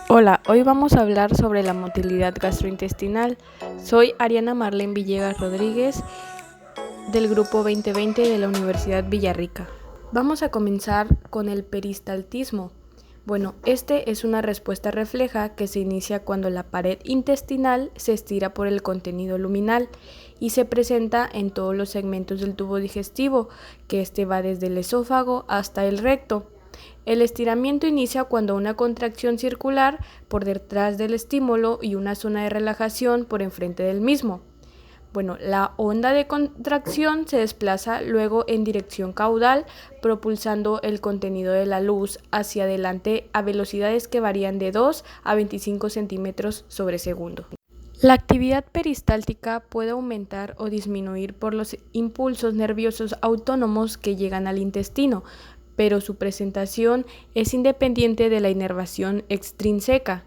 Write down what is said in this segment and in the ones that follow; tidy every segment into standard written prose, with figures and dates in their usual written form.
Hola, hoy vamos a hablar sobre la motilidad gastrointestinal. Soy Ariana Marlene Villegas Rodríguez del Grupo 2020 de la Universidad Villarrica. Vamos a comenzar con el peristaltismo. Bueno, este es una respuesta refleja que se inicia cuando la pared intestinal se estira por el contenido luminal y se presenta en todos los segmentos del tubo digestivo, que este va desde el esófago hasta el recto. El estiramiento inicia cuando una contracción circular por detrás del estímulo y una zona de relajación por enfrente del mismo. Bueno, la onda de contracción se desplaza luego en dirección caudal, propulsando el contenido de la luz hacia adelante a velocidades que varían de 2 a 25 centímetros sobre segundo. La actividad peristáltica puede aumentar o disminuir por los impulsos nerviosos autónomos que llegan al intestino, pero su presentación es independiente de la inervación extrínseca.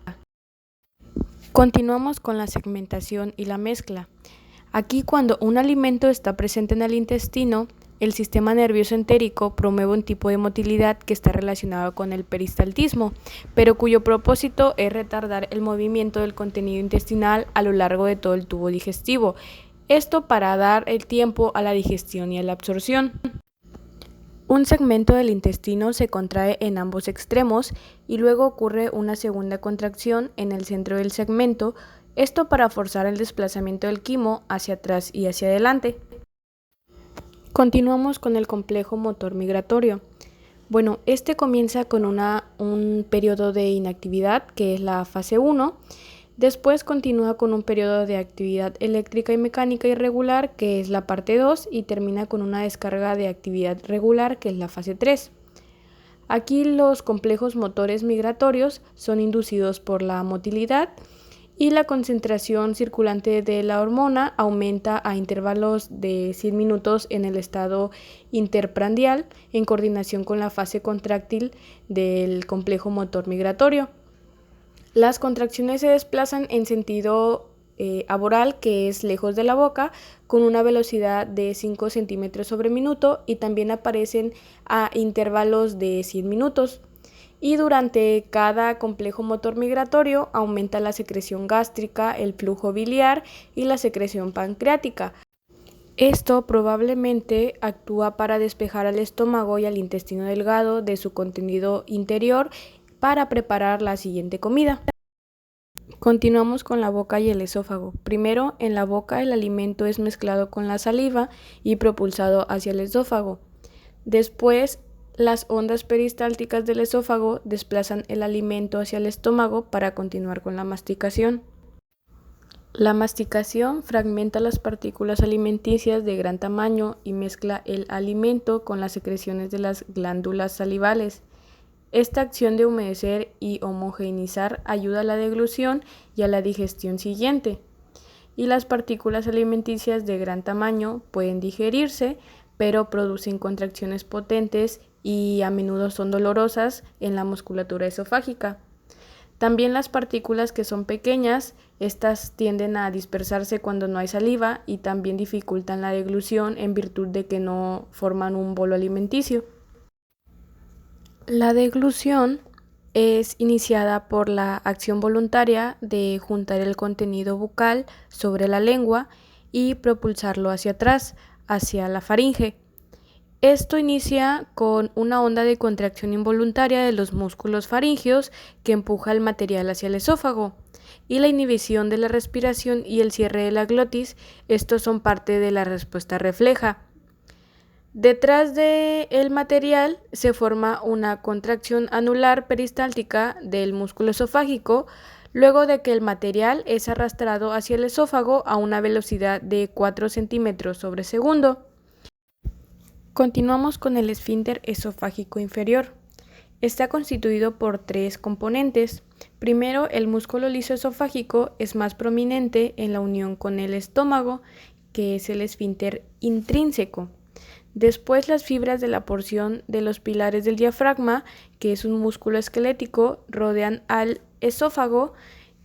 Continuamos con la segmentación y la mezcla. Aquí, cuando un alimento está presente en el intestino, el sistema nervioso entérico promueve un tipo de motilidad que está relacionado con el peristaltismo, pero cuyo propósito es retardar el movimiento del contenido intestinal a lo largo de todo el tubo digestivo, esto para dar el tiempo a la digestión y a la absorción. Un segmento del intestino se contrae en ambos extremos y luego ocurre una segunda contracción en el centro del segmento, esto para forzar el desplazamiento del quimo hacia atrás y hacia adelante. Continuamos con el complejo motor migratorio. Bueno, este comienza con un periodo de inactividad, que es la fase 1. Después continúa con un periodo de actividad eléctrica y mecánica irregular, que es la parte 2, y termina con una descarga de actividad regular, que es la fase 3. Aquí los complejos motores migratorios son inducidos por la motilidad y la concentración circulante de la hormona aumenta a intervalos de 100 minutos en el estado interprandial en coordinación con la fase contráctil del complejo motor migratorio. Las contracciones se desplazan en sentido aboral, que es lejos de la boca, con una velocidad de 5 centímetros sobre minuto y también aparecen a intervalos de 100 minutos. Y durante cada complejo motor migratorio aumenta la secreción gástrica, el flujo biliar y la secreción pancreática. Esto probablemente actúa para despejar al estómago y al intestino delgado de su contenido interior para preparar la siguiente comida. Continuamos con la boca y el esófago. Primero, en la boca el alimento es mezclado con la saliva y propulsado hacia el esófago. Después, las ondas peristálticas del esófago desplazan el alimento hacia el estómago para continuar con la masticación. La masticación fragmenta las partículas alimenticias de gran tamaño y mezcla el alimento con las secreciones de las glándulas salivales. Esta acción de humedecer y homogeneizar ayuda a la deglución y a la digestión siguiente. Y las partículas alimenticias de gran tamaño pueden digerirse, pero producen contracciones potentes y a menudo son dolorosas en la musculatura esofágica. También las partículas que son pequeñas, estas tienden a dispersarse cuando no hay saliva y también dificultan la deglución en virtud de que no forman un bolo alimenticio. La deglución es iniciada por la acción voluntaria de juntar el contenido bucal sobre la lengua y propulsarlo hacia atrás, hacia la faringe. Esto inicia con una onda de contracción involuntaria de los músculos faringeos que empuja el material hacia el esófago, y la inhibición de la respiración y el cierre de la glotis, estos son parte de la respuesta refleja. Detrás del material se forma una contracción anular peristáltica del músculo esofágico, luego de que el material es arrastrado hacia el esófago a una velocidad de 4 centímetros sobre segundo. Continuamos con el esfínter esofágico inferior. Está constituido por 3 componentes. Primero, el músculo liso esofágico es más prominente en la unión con el estómago, que es el esfínter intrínseco. Después, las fibras de la porción de los pilares del diafragma, que es un músculo esquelético, rodean al esófago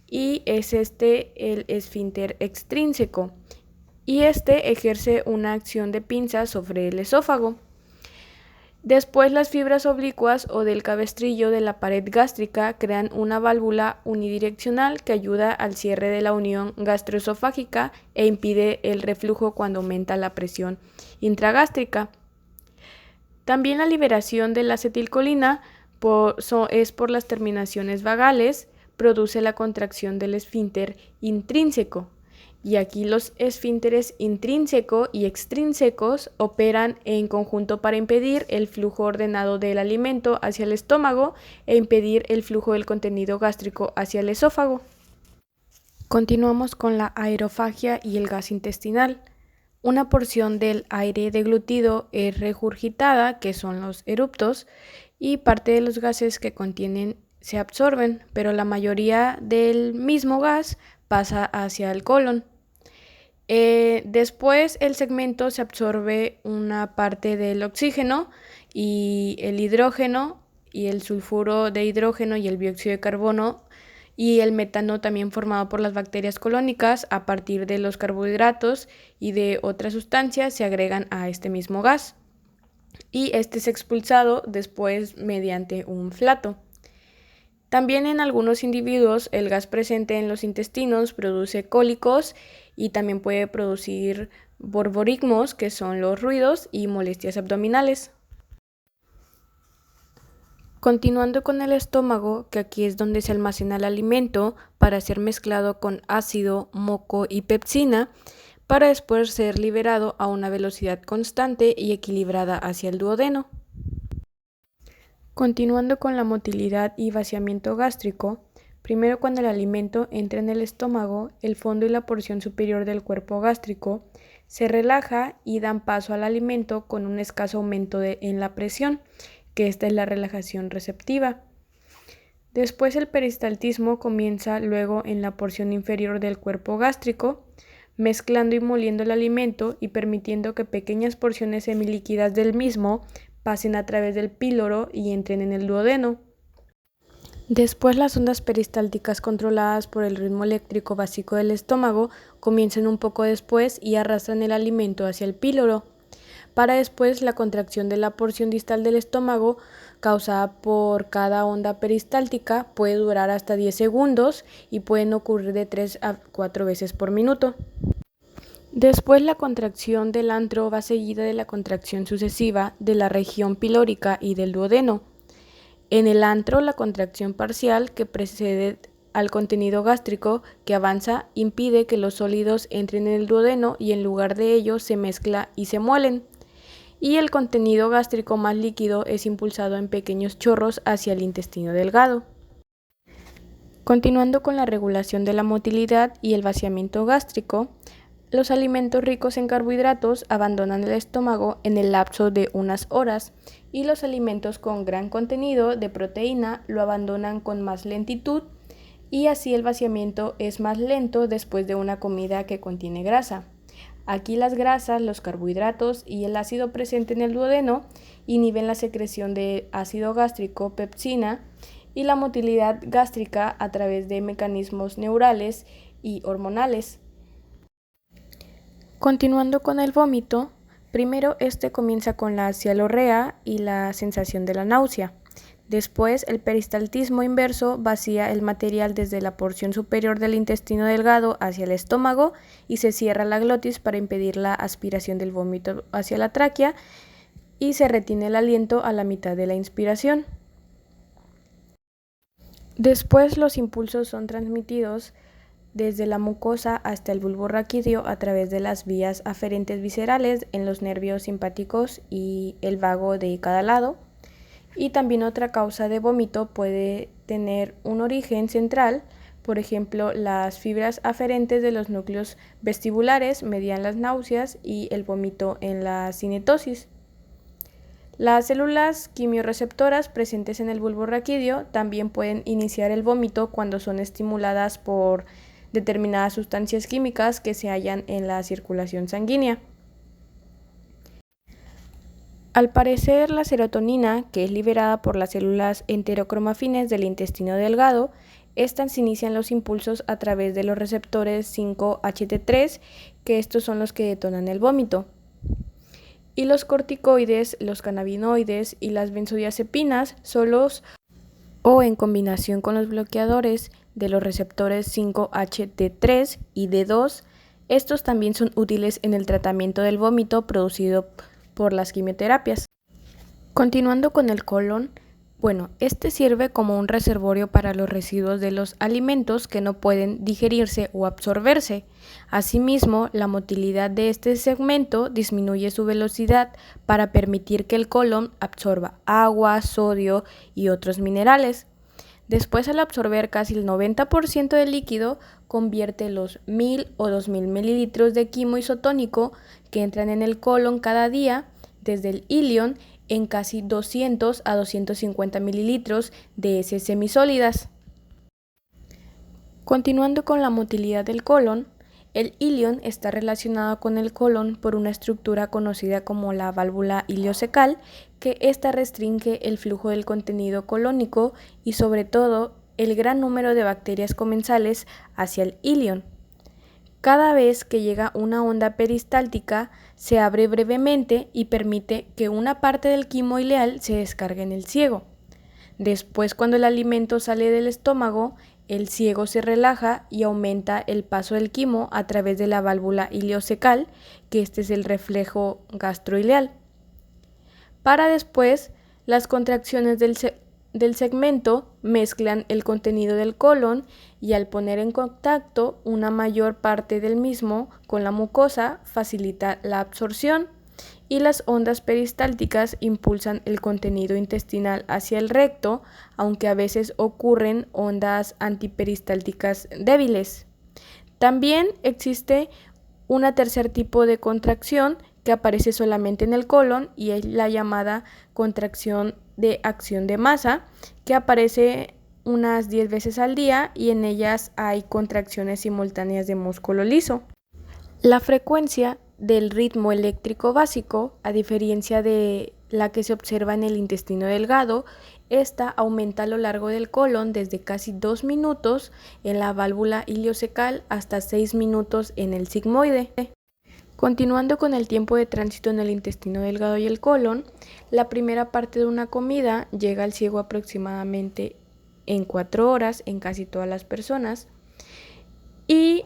y es el esfínter extrínseco, y este ejerce una acción de pinza sobre el esófago. Después las fibras oblicuas o del cabestrillo de la pared gástrica crean una válvula unidireccional que ayuda al cierre de la unión gastroesofágica e impide el reflujo cuando aumenta la presión intragástrica. También la liberación de la acetilcolina es por las terminaciones vagales, produce la contracción del esfínter intrínseco. Y aquí los esfínteres intrínseco y extrínsecos operan en conjunto para impedir el flujo ordenado del alimento hacia el estómago e impedir el flujo del contenido gástrico hacia el esófago. Continuamos con la aerofagia y el gas intestinal. Una porción del aire deglutido es regurgitada, que son los eruptos, y parte de los gases que contienen se absorben, pero la mayoría del mismo gas pasa hacia el colon. Después el segmento se absorbe una parte del oxígeno y el hidrógeno y el sulfuro de hidrógeno y el dióxido de carbono y el metano también formado por las bacterias colónicas a partir de los carbohidratos y de otras sustancias se agregan a este mismo gas y este es expulsado después mediante un flato. También en algunos individuos el gas presente en los intestinos produce cólicos y también puede producir borborigmos, que son los ruidos, y molestias abdominales. Continuando con el estómago, que aquí es donde se almacena el alimento para ser mezclado con ácido, moco y pepsina, para después ser liberado a una velocidad constante y equilibrada hacia el duodeno. Continuando con la motilidad y vaciamiento gástrico, primero cuando el alimento entra en el estómago, el fondo y la porción superior del cuerpo gástrico se relaja y dan paso al alimento con un escaso aumento en la presión, que esta es la relajación receptiva. Después el peristaltismo comienza luego en la porción inferior del cuerpo gástrico, mezclando y moliendo el alimento y permitiendo que pequeñas porciones semilíquidas del mismo pasen a través del píloro y entren en el duodeno. Después las ondas peristálticas controladas por el ritmo eléctrico básico del estómago comienzan un poco después y arrastran el alimento hacia el píloro. Para después la contracción de la porción distal del estómago causada por cada onda peristáltica puede durar hasta 10 segundos y pueden ocurrir de 3 a 4 veces por minuto. Después la contracción del antro va seguida de la contracción sucesiva de la región pilórica y del duodeno. En el antro la contracción parcial que precede al contenido gástrico que avanza impide que los sólidos entren en el duodeno y en lugar de ello se mezcla y se muelen. Y el contenido gástrico más líquido es impulsado en pequeños chorros hacia el intestino delgado. Continuando con la regulación de la motilidad y el vaciamiento gástrico, los alimentos ricos en carbohidratos abandonan el estómago en el lapso de unas horas y los alimentos con gran contenido de proteína lo abandonan con más lentitud y así el vaciamiento es más lento después de una comida que contiene grasa. Aquí las grasas, los carbohidratos y el ácido presente en el duodeno inhiben la secreción de ácido gástrico, pepsina y la motilidad gástrica a través de mecanismos neurales y hormonales. Continuando con el vómito, primero este comienza con la cialorrea y la sensación de la náusea. Después, el peristaltismo inverso vacía el material desde la porción superior del intestino delgado hacia el estómago y se cierra la glotis para impedir la aspiración del vómito hacia la tráquea y se retiene el aliento a la mitad de la inspiración. Después, los impulsos son transmitidos desde la mucosa hasta el bulbo raquídeo a través de las vías aferentes viscerales en los nervios simpáticos y el vago de cada lado. Y también otra causa de vómito puede tener un origen central, por ejemplo, las fibras aferentes de los núcleos vestibulares median las náuseas y el vómito en la cinetosis. Las células quimiorreceptoras presentes en el bulbo raquídeo también pueden iniciar el vómito cuando son estimuladas por determinadas sustancias químicas que se hallan en la circulación sanguínea. Al parecer, la serotonina, que es liberada por las células enterocromafines del intestino delgado, estas inician los impulsos a través de los receptores 5-HT3, que estos son los que detonan el vómito. Y los corticoides, los cannabinoides y las benzodiazepinas solos o en combinación con los bloqueadores de los receptores 5-HT3 y D2. Estos también son útiles en el tratamiento del vómito producido por las quimioterapias. Continuando con el colon, este sirve como un reservorio para los residuos de los alimentos que no pueden digerirse o absorberse. Asimismo, la motilidad de este segmento disminuye su velocidad para permitir que el colon absorba agua, sodio y otros minerales. Después, al absorber casi el 90% del líquido, convierte los 1000 o 2000 mililitros de quimo isotónico que entran en el colon cada día desde el ilion en casi 200 a 250 mililitros de heces semisólidas. Continuando con la motilidad del colon, el ilion está relacionado con el colon por una estructura conocida como la válvula iliocecal, que ésta restringe el flujo del contenido colónico y sobre todo el gran número de bacterias comensales hacia el ilion. Cada vez que llega una onda peristáltica, se abre brevemente y permite que una parte del quimo ileal se descargue en el ciego. Después, cuando el alimento sale del estómago, el ciego se relaja y aumenta el paso del quimo a través de la válvula iliocecal, que este es el reflejo gastroileal. Para después, las contracciones del segmento mezclan el contenido del colon y al poner en contacto una mayor parte del mismo con la mucosa facilita la absorción, y las ondas peristálticas impulsan el contenido intestinal hacia el recto, aunque a veces ocurren ondas antiperistálticas débiles. También existe un tercer tipo de contracción que aparece solamente en el colon y es la llamada contracción de acción de masa, que aparece unas 10 veces al día y en ellas hay contracciones simultáneas de músculo liso. La frecuencia del ritmo eléctrico básico, a diferencia de la que se observa en el intestino delgado, esta aumenta a lo largo del colon desde casi 2 minutos en la válvula iliocecal hasta 6 minutos en el sigmoide. Continuando con el tiempo de tránsito en el intestino delgado y el colon, la primera parte de una comida llega al ciego aproximadamente en 4 horas en casi todas las personas y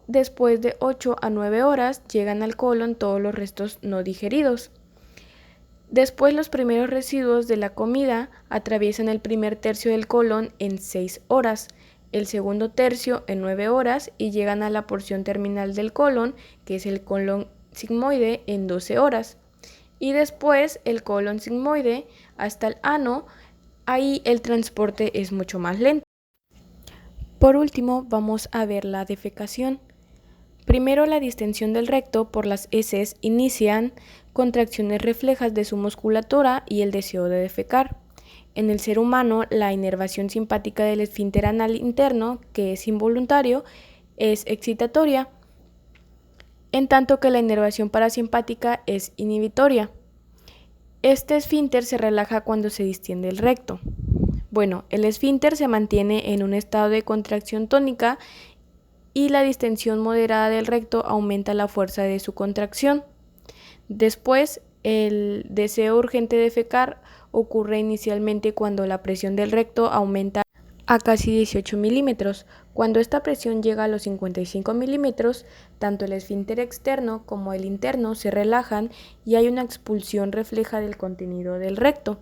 después de 8 a 9 horas llegan al colon todos los restos no digeridos. Después, los primeros residuos de la comida atraviesan el primer tercio del colon en 6 horas, el segundo tercio en 9 horas y llegan a la porción terminal del colon, que es el colon sigmoide, en 12 horas. Y después el colon sigmoide hasta el ano, ahí el transporte es mucho más lento. Por último, vamos a ver la defecación. Primero, la distensión del recto por las heces inician contracciones reflejas de su musculatura y el deseo de defecar. En el ser humano, la inervación simpática del esfínter anal interno, que es involuntario, es excitatoria, en tanto que la inervación parasimpática es inhibitoria. Este esfínter se relaja cuando se distiende el recto. El esfínter se mantiene en un estado de contracción tónica y la distensión moderada del recto aumenta la fuerza de su contracción. Después, el deseo urgente de defecar ocurre inicialmente cuando la presión del recto aumenta a casi 18 milímetros. Cuando esta presión llega a los 55 milímetros, tanto el esfínter externo como el interno se relajan y hay una expulsión refleja del contenido del recto.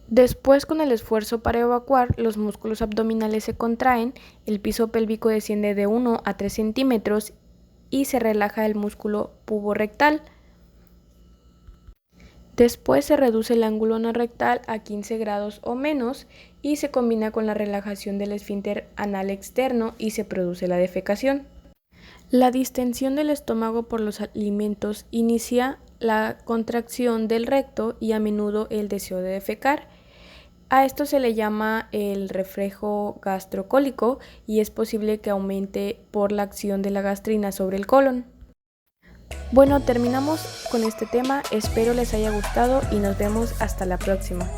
Después, con el esfuerzo para evacuar, los músculos abdominales se contraen, el piso pélvico desciende de 1 a 3 centímetros y se relaja el músculo puborectal. Después se reduce el ángulo no rectal a 15 grados o menos y se combina con la relajación del esfínter anal externo y se produce la defecación. La distensión del estómago por los alimentos inicia la contracción del recto y a menudo el deseo de defecar. A esto se le llama el reflejo gastrocólico y es posible que aumente por la acción de la gastrina sobre el colon. Terminamos con este tema, espero les haya gustado y nos vemos hasta la próxima.